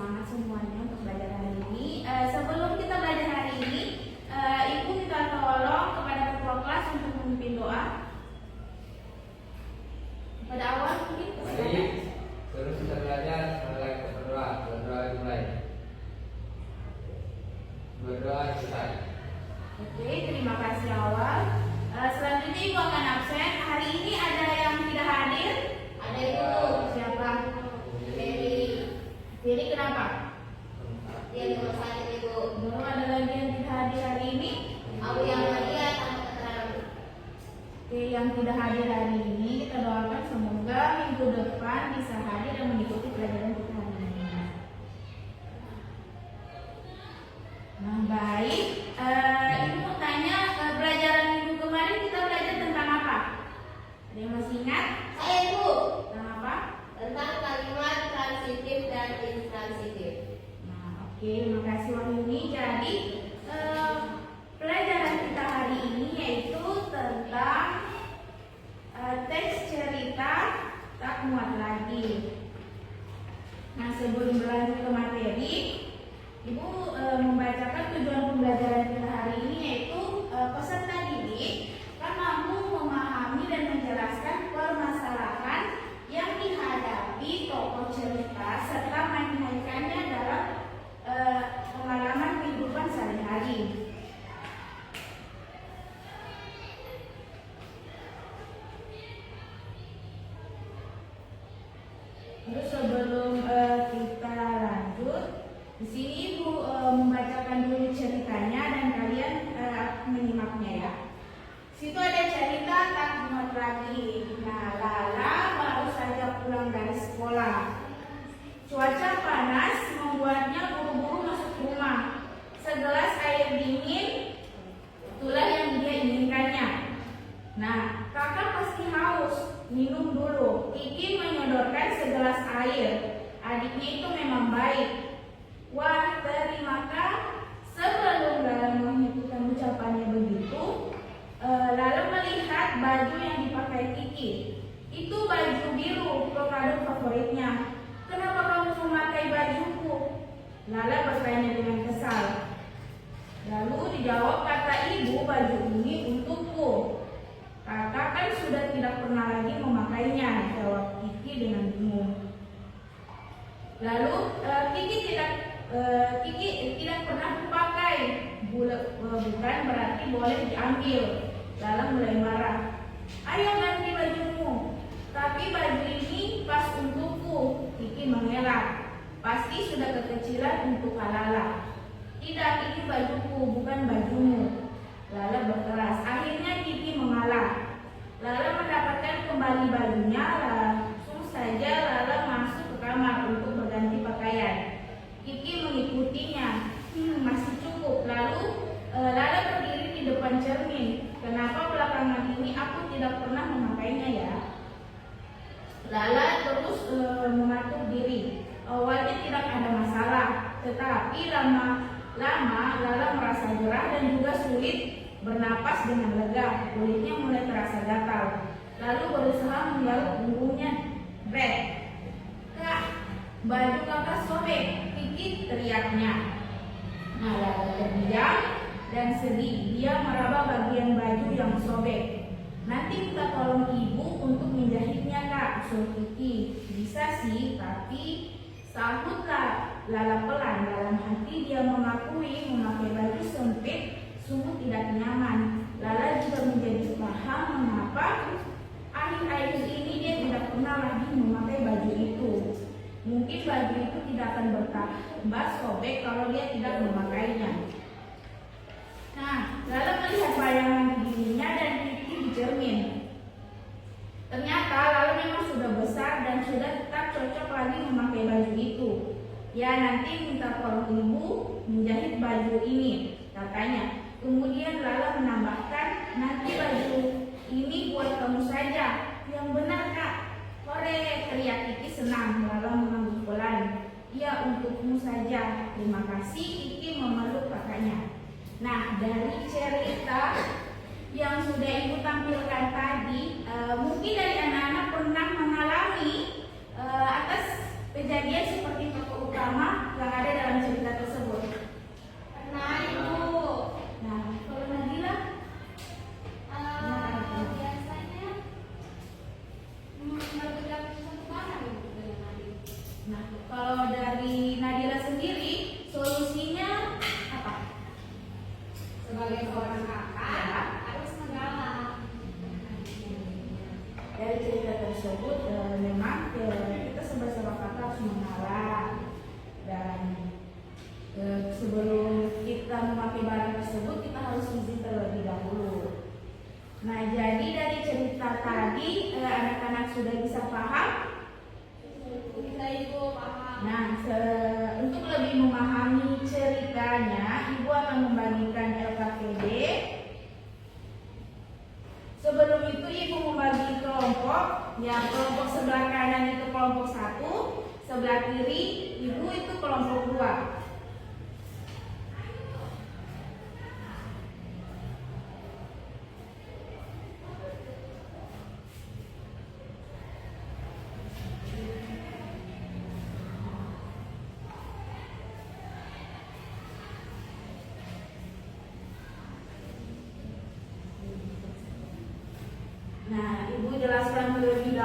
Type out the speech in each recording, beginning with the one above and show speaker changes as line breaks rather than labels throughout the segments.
semangat semuanya untuk belajar hari ini. Sebelum kita belajar hari ini, Ibu minta tolong kepada ketua kelas untuk memimpin doa. Pada awal mungkin.
Mari, terus kita belajar mulai berdoa. Berdoa dimulai. Berdoa selesai.
Oke, terima kasih awal. Selanjutnya Ibu akan absen. Hari ini ada yang tidak hadir? Ada Ibu. Siapa? Jadi kenapa?
Dia di rumah sakit Ibu.
Baru ada lagi yang tidak hadir hari ini?
Aku yang dia tanpa keterangan.
Oke, yang tidak hadir hari ini kita doakan semoga minggu depan bisa hadir dan mengikuti pelajaran kita hari ini. Nah, baik. Ibu mau tanya, pelajaran minggu kemarin kita belajar tentang apa? Ada yang masih ingat?
Saya Ibu.
Tentang apa?
Tentang kalimat transitif dan intransitif.
Nah, oke, terima kasih Wahyuni. Jadi pelajaran kita hari ini yaitu tentang teks cerita tak muat lagi. Nah, sebelum berlanjut ke materi, Ibu membacakan tujuan pembelajaran kita hari ini yaitu peserta didik kan mampu memahami dan menjelaskan permasalahan yang dihadapi tokoh cerita serta mengaitkannya dalam pengalaman kehidupan sehari-hari. Terus sebelum kita lanjut, di sini Ibu membacakan dulu ceritanya dan kalian menyimaknya ya. Situ ada cerita tak muat lagi. Nah, Lala baru saja pulang dari sekolah. Cuaca panas membuatnya buru-buru masuk rumah. Segelas air dingin, itulah yang dia inginkannya. Nah, kakak pasti haus, minum dulu. Kiki menyodorkan segelas air. Adiknya itu memang baik. Wah, terimakah? Sebelum Lala menghentikan ucapannya begitu, Lala melihat baju yang dipakai Kiki. Itu baju biru, produk favoritnya. Kenapa kamu memakai bajuku? Lala bertanya dengan kesal. Lalu dijawab kata ibu, baju ini untukku. Kakak kan sudah tidak pernah lagi memakainya, jawab Kiki dengan bingung. Lalu Kiki tidak pernah dipakai, bukan berarti boleh diambil. Lala mulai marah. Ayo ganti bajumu. Tapi baju ini pas untukku. Kiki mengelak. Pasti sudah kekecilan untuk Lala. Tidak, ini bajuku, bukan bajumu. Lala berkeras. Akhirnya Kiki mengalah. Lala mendapatkan kembali bajunya. Langsung saja Lala masuk ke kamar untuk berganti pakaian. Kiki mengikutinya. Masih cukup. Lalu Lala berdiri di depan cermin. Kenapa belakangan ini aku tidak pernah memakainya ya? Lala terus mengatur diri. Awalnya tidak ada masalah, tetapi lama-lama Lala merasa gerah dan juga sulit bernapas dengan lega. Kulitnya mulai terasa gatal. Lalu berusaha menggaruk punggungnya. Brek, Kak, baju kakak sobek, Kiki teriaknya. Nah, Lala terdiam dan sedih. Dia meraba bagian baju yang sobek. Nanti minta tolong ibu untuk menjahitnya, Kak, usul Kiki. Bisa sih, tapi sahutlah Lala pelan. Dalam hati dia mengakui memakai baju sempit sungguh tidak nyaman. Lala juga menjadi paham mengapa akhir-akhir ini dia tidak pernah lagi memakai baju itu. Mungkin baju itu tidak akan bertambah sobek kalau dia tidak memakainya. Nah, Lala melihat bayangan dirinya dan Kiki di cermin. Ternyata Lala memang sudah besar dan sudah tak cocok lagi memakai baju itu. Ya, nanti minta tolong ibu menjahit baju ini, katanya. Kemudian Lala menambahkan, nanti baju ini buat kamu saja. Yang benar, Kak. Hore, teriak Kiki senang. Lala mengangguk pelan. Ya, untukmu saja. Terima kasih. Kiki memeluk kakaknya. Nah, dari cerita yang sudah ibu tampilkan tadi, mungkin dari anak-anak pernah mengalami atas kejadian seperti tokoh utama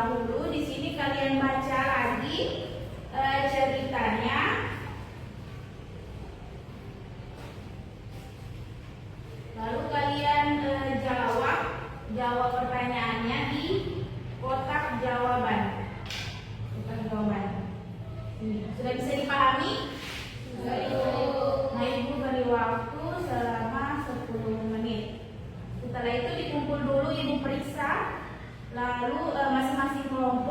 dahulu. Di sini kalian baca lagi ceritanya. Lalu kalian jawab pertanyaannya di kotak jawaban. Kotak jawaban. Ini sudah bisa dipahami?
Sudah, Ibu.
Nah, Ibu beri waktu selama 10 menit. Setelah itu dikumpul dulu, Ibu periksa. Lalu masing-masing kelompok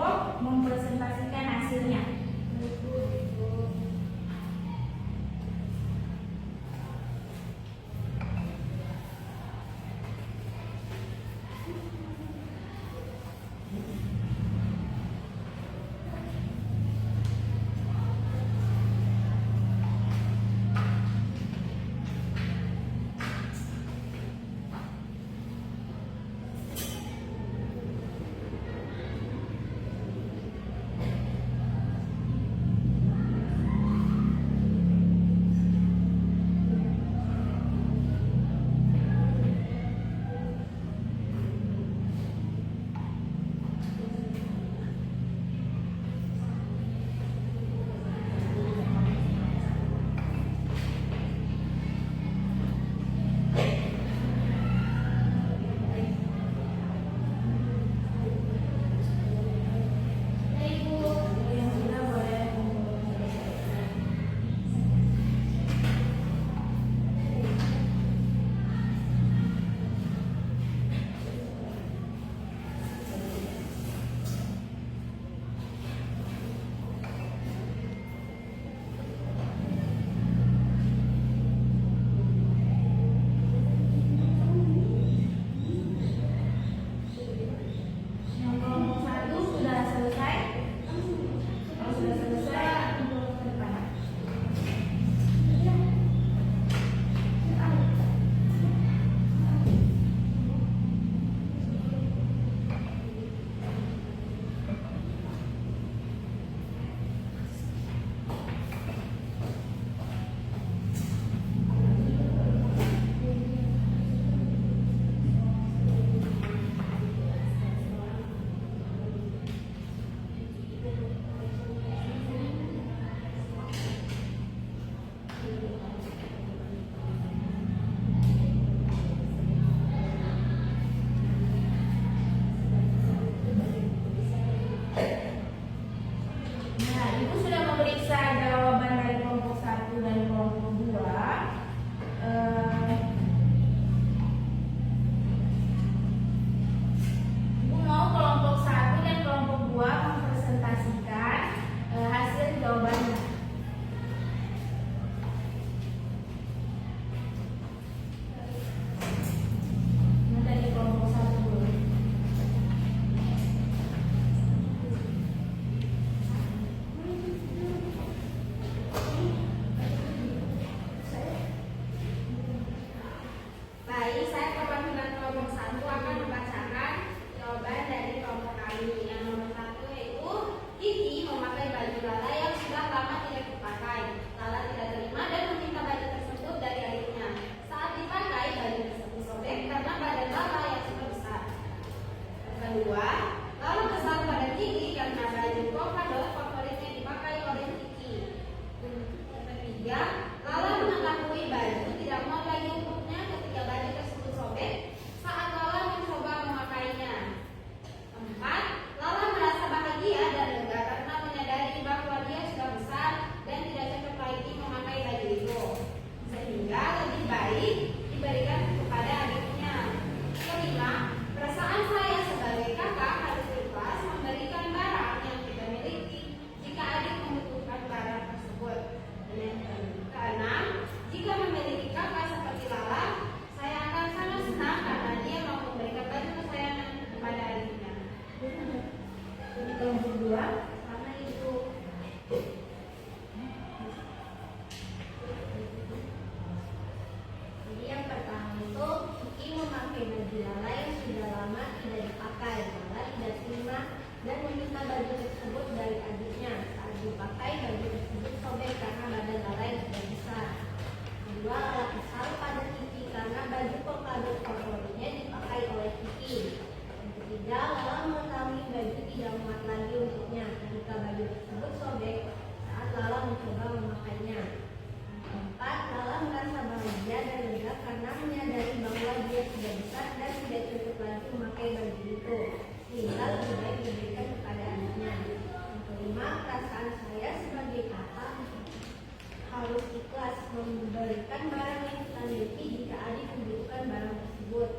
harus ikhlas memberikan barang yang kita miliki jika adik membutuhkan barang tersebut.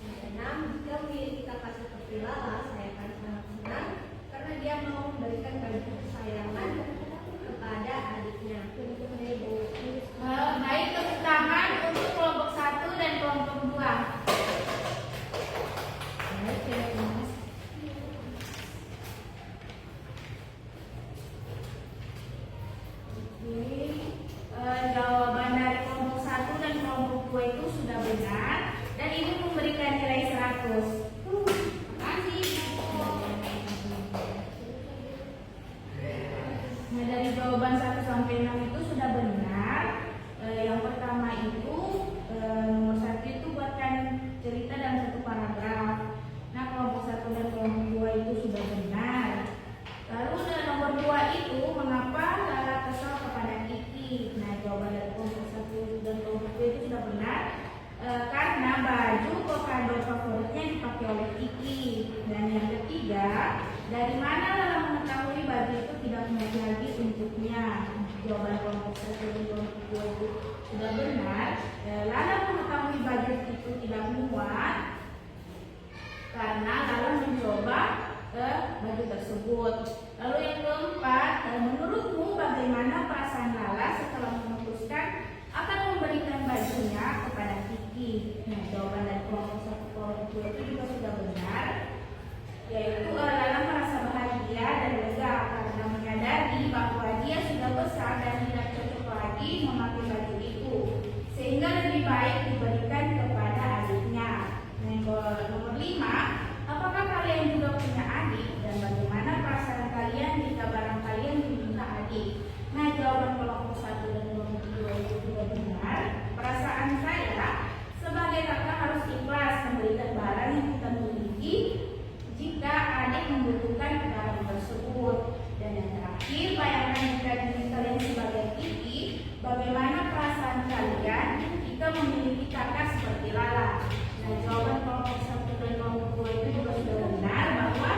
Yang keenam, jika memiliki kakak seperti Lala, saya akan sangat senang karena dia mau memberikan baju kesayangan kepada adiknya.
Baik, tepuk tangan untuk kelompok 1 dan kelompok 2. Baik, terima kasih. Jawaban dari kelompok 1 dan kelompok 2 itu sudah benar dan Ibu memberikan nilai 100. Terima kasih. Nah, dari jawaban 1 sampai 6 itu sudah benar. Yang pertama itu nomor 1 itu buatkan cerita dalam satu paragraf. Nah, kelompok 1 dan kelompok 2 itu sudah benar. Lalu nomor 2 itu mengapa Lala kesal kepada Kiki. Nah, jawaban dari kelompok 1 dan kelompok 2 itu sudah benar. Karena baju kado favoritnya dipakai oleh Kiki. Dan yang ketiga, dari mana Lala mengetahui baju itu tidak muat lagi untuknya. Jawaban kelompok 1 dan kelompok 2 itu sudah benar. Lala mengetahui baju itu tidak muat karena Lala mencoba baju tersebut. Lalu yang keempat, menurutmu bagaimana perasaan Lala setelah memutuskan akan memberikan bajunya kepada Kiki? Nah, jawaban dari kelompok 1 kelompok 2 itu juga sudah benar, yaitu Lala merasa bahagia dan lega karena menyadari bahwa dia sudah besar dan tidak cocok lagi memakai baju itu, sehingga lebih baik diberikan kepada adiknya. Nah, nomor 5, apakah kalian juga punya adik dan bagaimana perasaan kalian jika barang kalian diminta adik? Nah, jawaban kelompok 1 dan kelompok 2 itu juga benar. Perasaan saya sebagai kakak harus ikhlas memberikan barang yang kita miliki jika adik membutuhkan barang tersebut. Dan yang terakhir, bayangkan jika diri kalian sebagai Kiki, bagaimana perasaan kalian jika memiliki kakak seperti Lala? Nah, jawaban kelompok 1 dan kelompok 2 itu juga sudah benar bahwa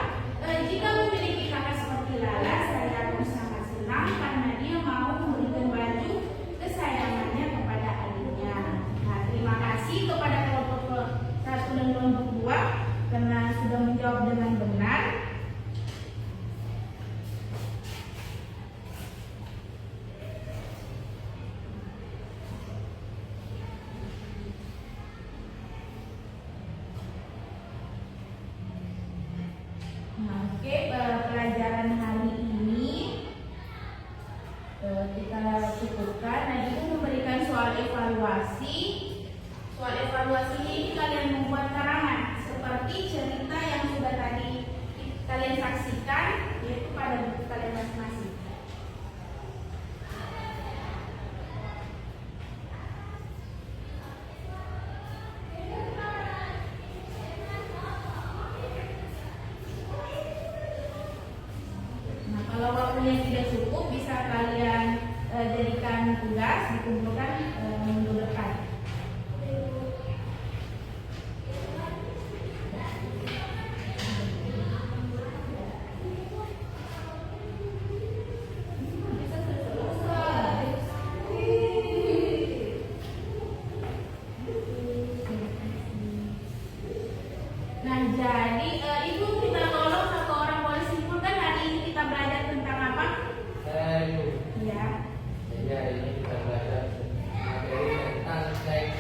jika memiliki kakak seperti Lala, saya akan sangat senang karena dia mau memberikan baju kesayangannya kepada adiknya. Nah, terima kasih kepada kelompok 1 dan kelompok 2 karena sudah menjawab dengan benar. Pelajaran hari ini kita cukupkan. Nah, Ibu memberikan soal evaluasi. Soal evaluasi ini kalian membuat karangan seperti cerita yang sudah tadi kalian saksikan, yaitu pada buku kalian masing-masing. Kalau waktunya tidak cukup, bisa kalian jadikan tugas dikumpulkan minggu depan. Nah, jadi Ibu kita tolong satu orang boleh simpulkan hari ini kita belajar tentang apa? Ya.
Jadi hari ini kita belajar materi tentang seks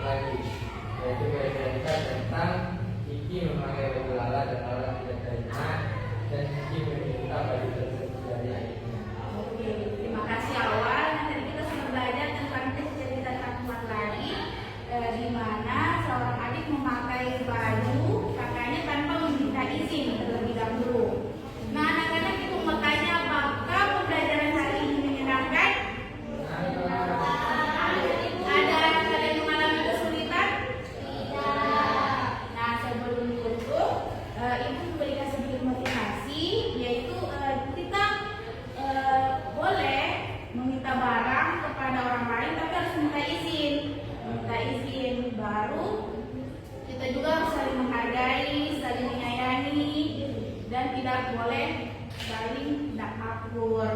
lagi, yaitu bercerita tentang Kiki memakai baju Lala dan Lala tidak terima dan Kiki meminta baju tersebut dari ayahnya.
Oke, terima kasih awal. Nah, tadi kita sudah belajar tentang cerita takut lagi, di mana seorang adik memakai baju kakaknya tanpa meminta izin terlebih dahulu. Nah, anak-anak itu bertanya, apakah pembelajaran hari ini menyenangkan? Ada kalian mengalami kesulitan? Tidak. Nah, sebelum ditutup, Ibu memberikan sedikit motivasi, yaitu kita boleh meminta barang kepada orang lain, tapi harus minta izin. Minta izin baru kita juga harus saling menghargai, saling menyayangi, dan tidak boleh saling tidak akur.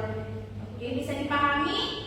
Oke, bisa dipahami?